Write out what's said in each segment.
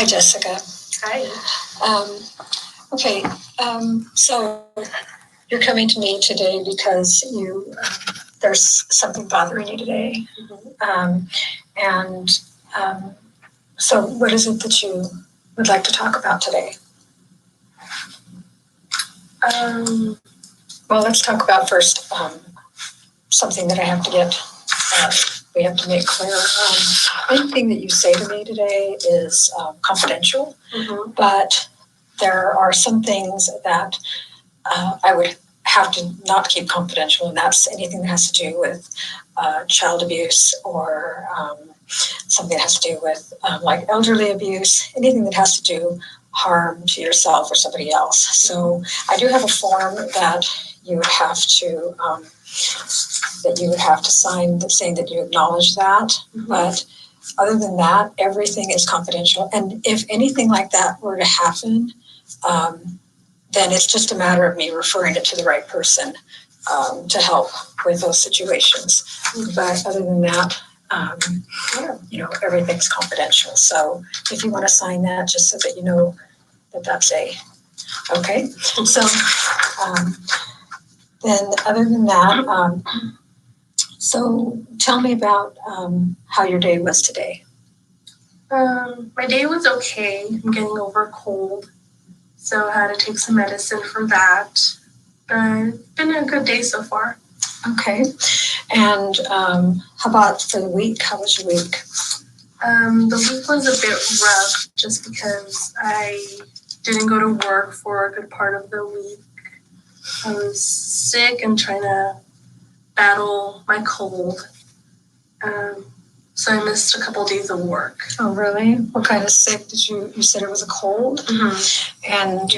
Hi, Jessica. Hi. Okay, so you're coming to me today because there's something bothering you today. And so what is it that you would like to talk about today? Well, let's talk about first something that I have to get, we have to make clear. Anything that you say to me today is confidential, but there are some things that I would have to not keep confidential, and that's anything that has to do with child abuse or something that has to do with like elderly abuse, anything that has to do harm to yourself or somebody else. So I do have a form that you would have to sign saying that you acknowledge that. But other than that, everything is confidential. And if anything like that were to happen, then it's just a matter of me referring it to the right person to help with those situations. But other than that, everything's confidential. So if you want to sign that, just so that you know that that's okay. So then other than that, so tell me about how your day was today. My day was okay. I'm getting over a cold, so I had to take some medicine for that. But it's been a good day so far. Okay. And how about for the week? How was your week? The week was a bit rough just because I didn't go to work for a good part of the week. I was sick and trying to battle my cold. So I missed a couple days of work. Oh, really? What kind of sick did you said it was a cold? And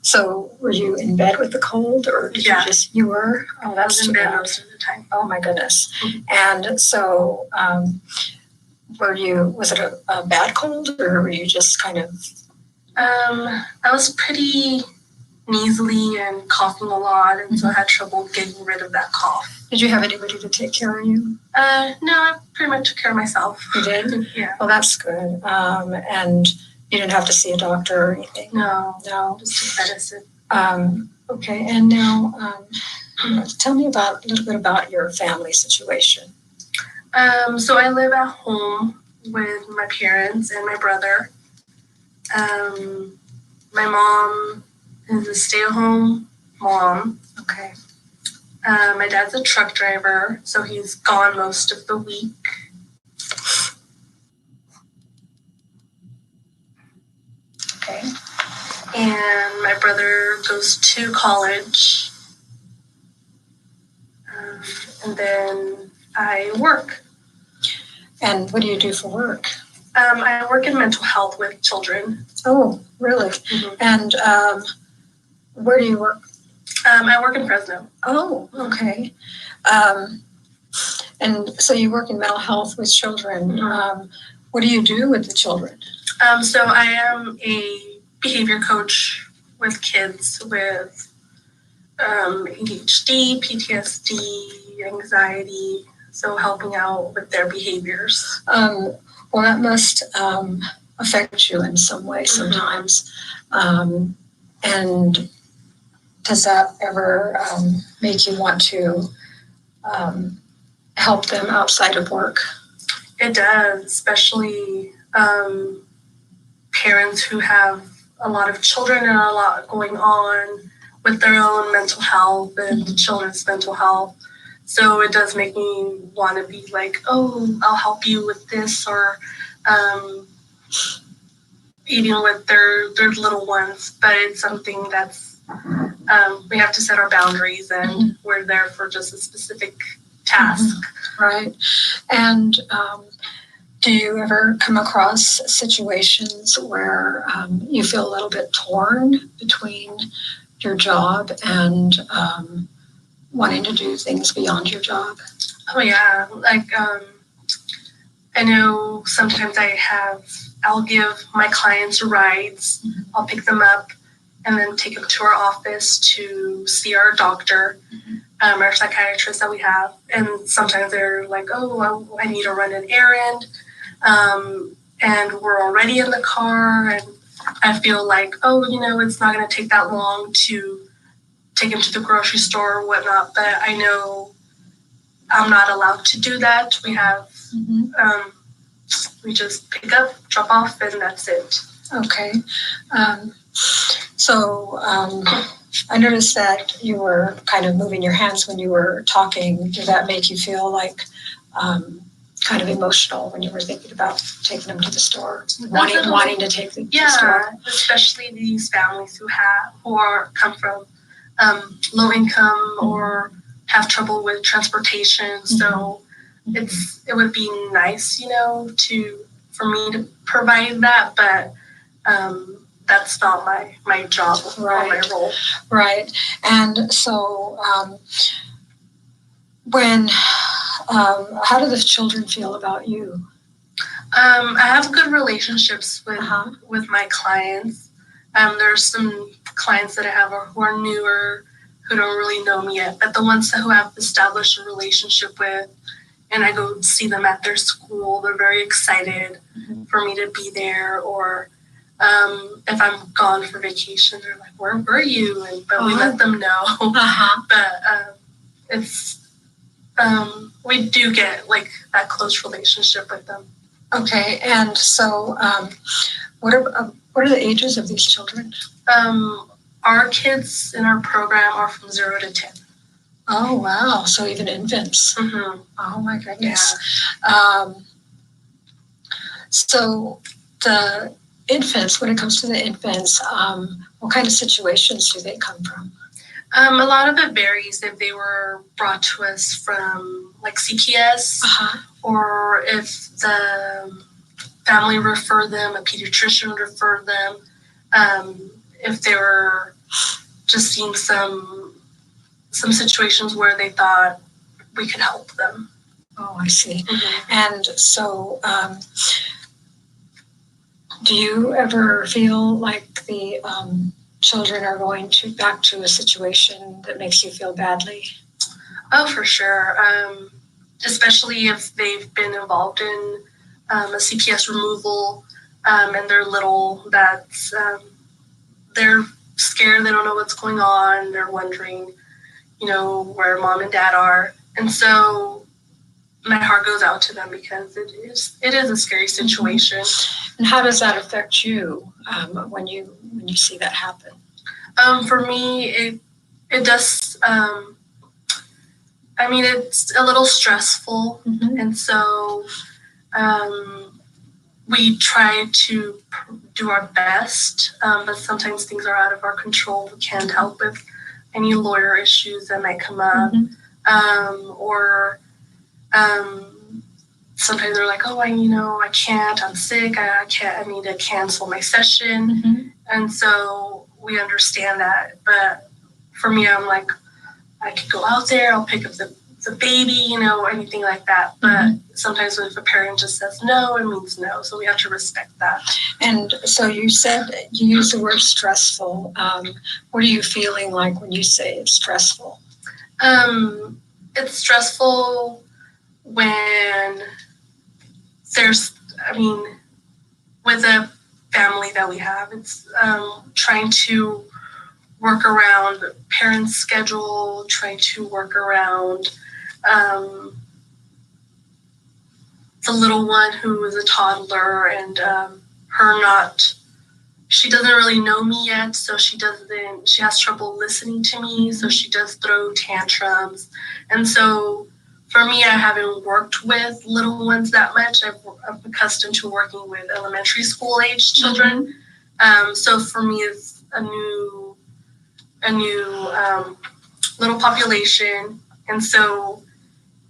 so were you in bed with the cold, or did you were? Oh, that's I was in bed most of the time. Oh my goodness. And so was it a bad cold, or were you just kind of? I was pretty nasally and coughing a lot, and so I had trouble getting rid of that cough. Did you have anybody to take care of you? No, I pretty much took care of myself. You did? Yeah. Well, that's good. And you didn't have to see a doctor or anything? No, just medicine. Okay, and now tell me a little bit about your family situation. So I live at home with my parents and my brother. My mom is a stay-at-home mom. Okay. My dad's a truck driver, so he's gone most of the week. Okay. And my brother goes to college. And then I work. And what do you do for work? I work in mental health with children. Oh, really? And where do you work? I work in Fresno. Oh, okay. And so you work in mental health with children. What do you do with the children? So I am a behavior coach with kids with ADHD, PTSD, anxiety, so helping out with their behaviors. Well, that must affect you in some way sometimes. And does that ever make you want to help them outside of work? It does, especially parents who have a lot of children and a lot going on with their own mental health and the children's mental health. So it does make me want to be like, oh, I'll help you with this, or even with their little ones. But it's something that's, we have to set our boundaries, and we're there for just a specific task. Right. And do you ever come across situations where you feel a little bit torn between your job and wanting to do things beyond your job? Oh yeah, like I know sometimes I'll give my clients rides. I'll pick them up and then take them to our office to see our doctor, our psychiatrist that we have. And sometimes they're like, oh, I need to run an errand. and we're already in the car, and I feel like, oh, it's not going to take that long to take him to the grocery store or whatnot, but I know I'm not allowed to do that. We have, we just pick up, drop off, and that's it. Okay. So I noticed that you were kind of moving your hands when you were talking. Did that make you feel like kind of emotional when you were thinking about taking them to the store, wanting to take them to the store? Yeah, especially these families who come from low income or have trouble with transportation. So it would be nice, for me to provide that, but that's not my job or my role. Right. And so how do the children feel about you? I have good relationships with my clients. There's some clients that I have who are newer, who don't really know me yet, but the ones who have established a relationship with, and I go see them at their school, they're very excited for me to be there. Or if I'm gone for vacation, they're like, "Where were you?" But we let them know. But it's we do get like that close relationship with them. Okay, and so what are the ages of these children? Our kids in our program are from 0 to 10. Oh wow! So even infants. Oh my goodness. Yeah. So the infants, when it comes to the infants, what kind of situations do they come from? A lot of it varies if they were brought to us from like CPS, or if the family referred them, a pediatrician referred them. If they were just seeing some situations where they thought we could help them. Oh, I see. And so do you ever feel like the children are going back to a situation that makes you feel badly? Oh, for sure. Especially if they've been involved in a CPS removal and they're little, they're scared, they don't know what's going on, they're wondering, where mom and dad are. And so my heart goes out to them because it is a scary situation. And how does that affect you when you see that happen? For me, it does. It's a little stressful, and so we try to do our best, but sometimes things are out of our control. We can't help with any lawyer issues that might come up, or sometimes they're like, "Oh, I can't. I'm sick. I can't. I need to cancel my session," and so we understand that. But for me, I'm like, I could go out there. I'll pick up the baby, anything like that. But sometimes if a parent just says no, it means no. So we have to respect that. And so you said you use the word stressful. What are you feeling like when you say it's stressful? It's stressful when with a family that we have, it's trying to work around parents' schedule, trying to work around the little one who is a toddler, and she doesn't really know me yet, so she has trouble listening to me, so she does throw tantrums. And so for me, I haven't worked with little ones that much. I'm accustomed to working with elementary school age children. So for me, it's a new little population, and so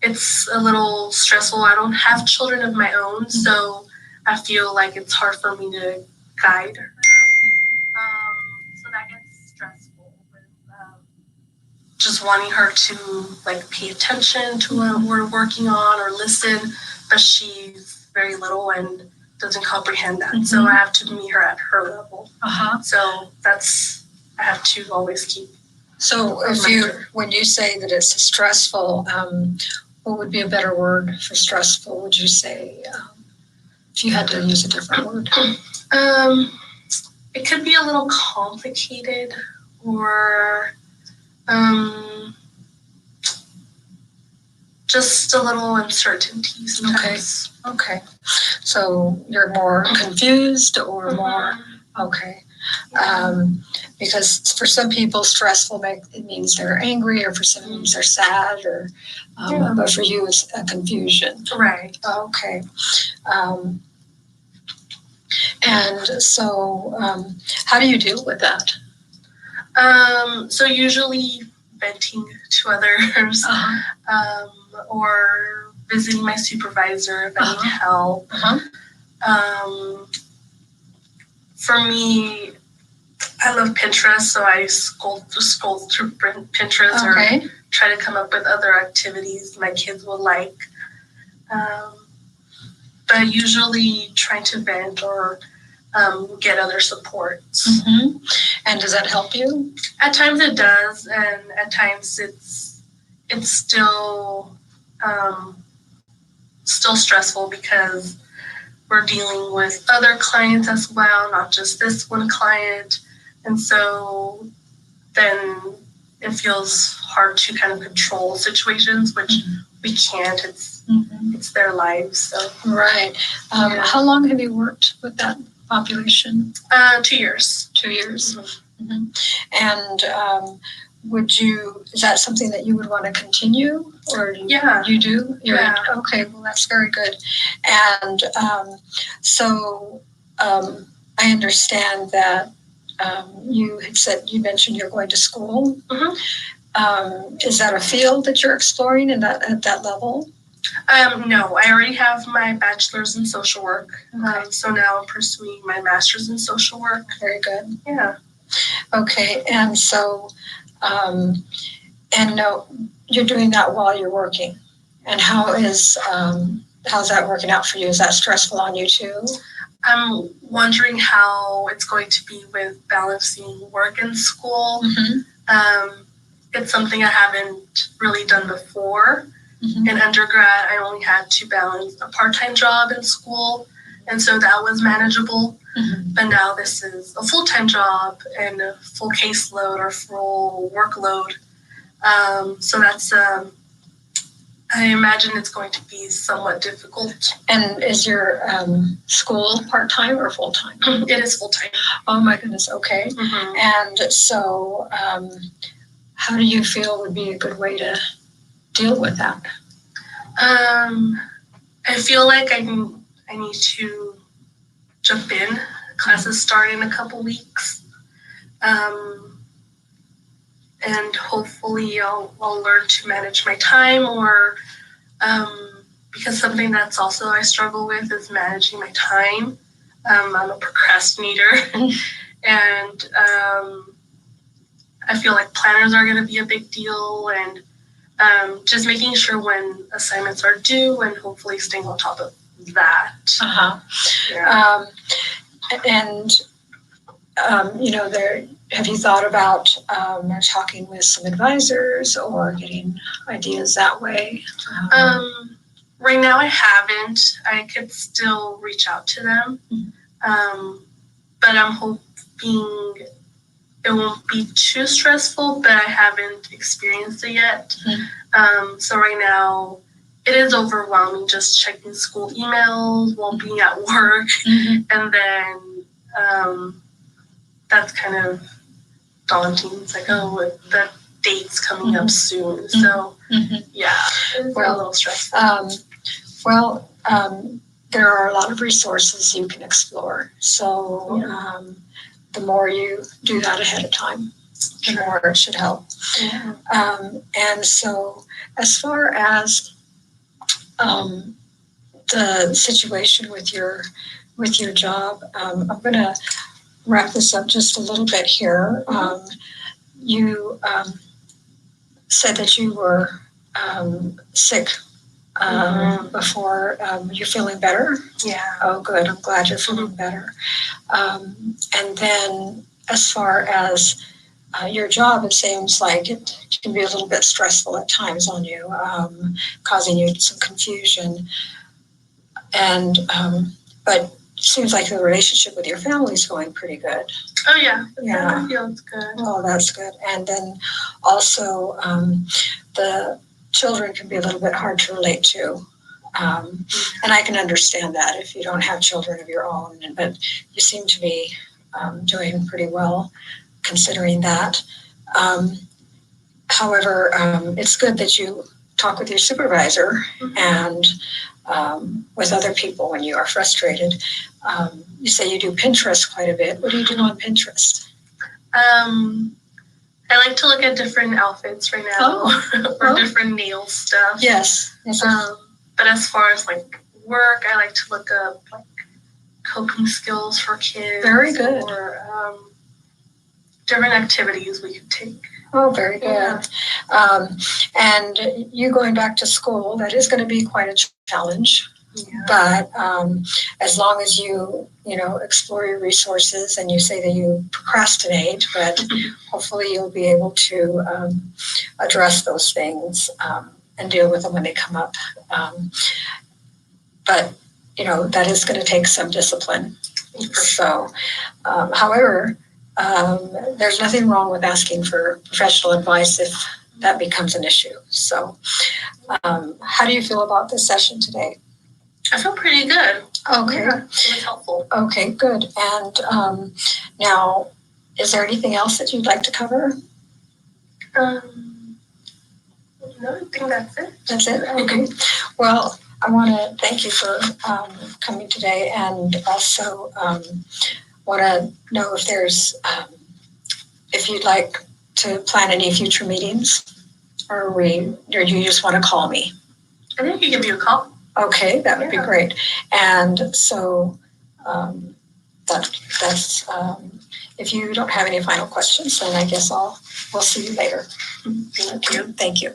it's a little stressful. I don't have children of my own, so I feel like it's hard for me to guide her. So that gets stressful with just wanting her to pay attention to what we're working on or listen, but she's very little and doesn't comprehend that. So I have to meet her at her level. So I have to always keep. So when you say that it's stressful, what would be a better word for stressful? Would you say If you had to use a different word. It could be a little complicated, or just a little uncertainty sometimes. Okay. So you're more confused or more, okay. Because for some people, stressful it means they're angry, or for some it means they're sad, or but for you it's a confusion. Right. Okay. And so how do you deal with that? So usually venting to others, or visiting my supervisor if I need help. For me, I love Pinterest, so I scroll through Pinterest or try to come up with other activities my kids will like. But usually trying to vent or get other supports. And does that help you? At times it does, and at times it's still stressful because we're dealing with other clients as well, not just this one client. And so then it feels hard to kind of control situations, which we can't. It's their lives. So right. How long have you worked with that population? 2 years. 2 years. And is that something that you would want to continue, or you do? Okay, well that's very good. And so I understand that you mentioned you're going to school. Is that a field that you're exploring at that level? No, I already have my bachelor's in social work. So now I'm pursuing my master's in social work. Very good. Yeah. Okay, and so, you're doing that while you're working. And how's that working out for you? Is that stressful on you too? I'm wondering how it's going to be with balancing work and school. It's something I haven't really done before. In undergrad, I only had to balance a part-time job in school, and so that was manageable. But now this is a full-time job and a full caseload or full workload. So that's, I imagine it's going to be somewhat difficult. And is your school part-time or full-time? It is full-time. Oh my goodness, okay. And so how do you feel would be a good way to deal with that? I feel like I need to jump in. Classes start in a couple weeks. And hopefully I'll learn to manage my time, or because something that's also I struggle with is managing my time. I'm a procrastinator, and I feel like planners are going to be a big deal, and just making sure when assignments are due and hopefully staying on top of that. Have you thought about talking with some advisors or getting ideas that way? Right now I haven't. I could still reach out to them. But I'm hoping it won't be too stressful, but I haven't experienced it yet. So right now it is overwhelming just checking school emails while being at work. And then that's kind of daunting. It's like, the date's coming up soon. So it's a little stressful. There are a lot of resources you can explore. So the more you do that ahead of time, the more it should help. And so as far as the situation with your job, I'm going to wrap this up just a little bit here. You said that you were sick before. You're feeling better? Yeah. Oh, good. I'm glad you're feeling better. And then as far as your job, it seems like it can be a little bit stressful at times on you, causing you some confusion. And But seems like the relationship with your family is going pretty good. Oh yeah, Yeah. family feels good. Oh, that's good. And then also the children can be a little bit hard to relate to. And I can understand that if you don't have children of your own, but you seem to be doing pretty well considering that. However, it's good that you talk with your supervisor and with other people when you are frustrated. You say you do Pinterest quite a bit. What do you do on Pinterest? I like to look at different outfits right now or different nail stuff. Yes. But as far as like work, I like to look up like coping skills for kids. Very good. Or different activities we could take. Oh, very good. Yeah. And you going back to school, that is going to be quite a challenge. Yeah. But as long as you explore your resources and you say that you procrastinate, but hopefully you'll be able to address those things and deal with them when they come up. But that is going to take some discipline. So, however, there's nothing wrong with asking for professional advice if that becomes an issue. So, how do you feel about this session today? I feel pretty good. Okay. Yeah, it was helpful. Okay, good. And now, is there anything else that you'd like to cover? No, I think that's it. That's it? Okay. Well, I want to thank you for coming today, and also want to know if there's, if you'd like to plan any future meetings, or you just want to call me. I think you give me a call. Okay, that would be great. And so that's if you don't have any final questions, then I guess we'll see you later. Thank you. Thank you.